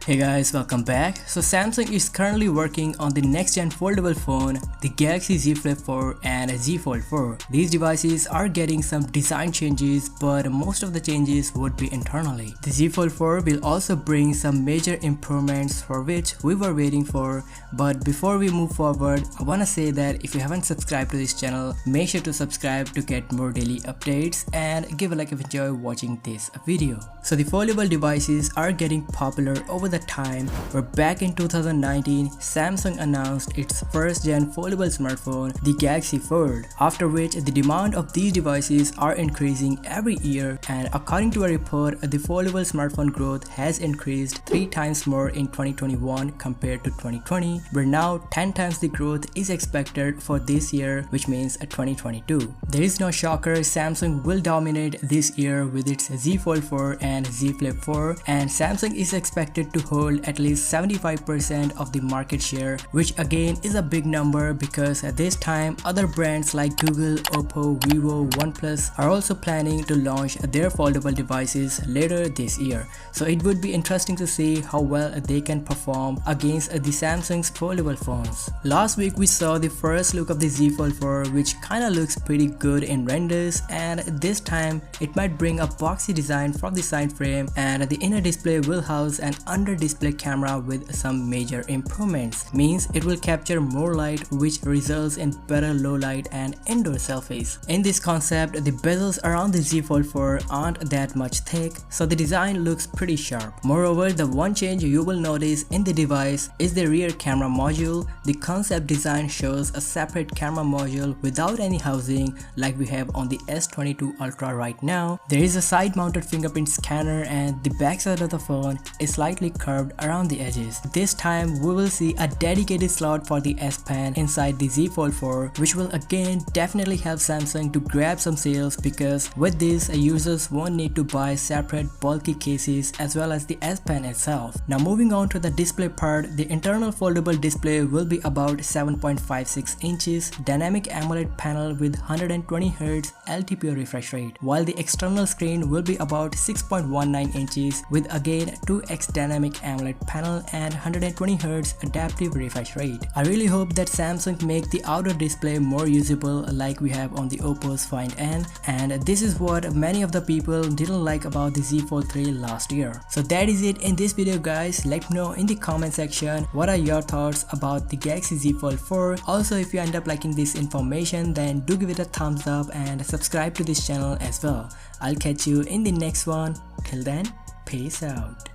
Hey guys, welcome back. So Samsung is currently working on the next gen foldable phone, the Galaxy Z Flip 4 and Z Fold 4. These devices are getting some design changes, but most of the changes would be internally. The Z Fold 4 will also bring some major improvements for which we were waiting for. But before we move forward, I wanna say that if you haven't subscribed to this channel, make sure to subscribe to get more daily updates and give a like if you enjoy watching this video. So the foldable devices are getting popular over the time, where back in 2019, Samsung announced its first gen foldable smartphone, the Galaxy Fold, after which the demand of these devices are increasing every year, and according to a report, the foldable smartphone growth has increased 3 times more in 2021 compared to 2020, where now 10 times the growth is expected for this year, which means 2022. There is no shocker, Samsung will dominate this year with its Z Fold 4 and Z Flip 4, and Samsung is expected to hold at least 75% of the market share, which again is a big number because at this time other brands like Google, Oppo, Vivo, OnePlus are also planning to launch their foldable devices later this year. So it would be interesting to see how well they can perform against the Samsung's foldable phones. Last week we saw the first look of the Z Fold 4, which kinda looks pretty good in renders, and this time it might bring a boxy design from the side frame, and the inner display will house an under display camera with some major improvements. Means it will capture more light, which results in better low light and indoor selfies. In this concept, the bezels around the Z Fold 4 aren't that much thick, so the design looks pretty sharp. Moreover, the one change you will notice in the device is the rear camera module. The concept design shows a separate camera module without any housing like we have on the S22 Ultra right now. There is a side mounted fingerprint scanner, and the backside of the phone is slightly curved around the edges. This time we will see a dedicated slot for the S Pen inside the Z Fold 4, which will again definitely help Samsung to grab some sales, because with this users won't need to buy separate bulky cases as well as the S Pen itself. Now moving on to the display part, the internal foldable display will be about 7.56 inches, dynamic AMOLED panel with 120Hz LTPO refresh rate, while the external screen will be about 6.19 inches with again 2x dynamic AMOLED panel and 120Hz adaptive refresh rate. I really hope that Samsung make the outer display more usable like we have on the Oppo's Find N, and this is what many of the people didn't like about the Z Fold 3 last year. So that is it in this video guys. Let me know in the comment section what are your thoughts about the Galaxy Z Fold 4. Also, if you end up liking this information, then do give it a thumbs up and subscribe to this channel as well. I'll catch you in the next one. Till then, peace out.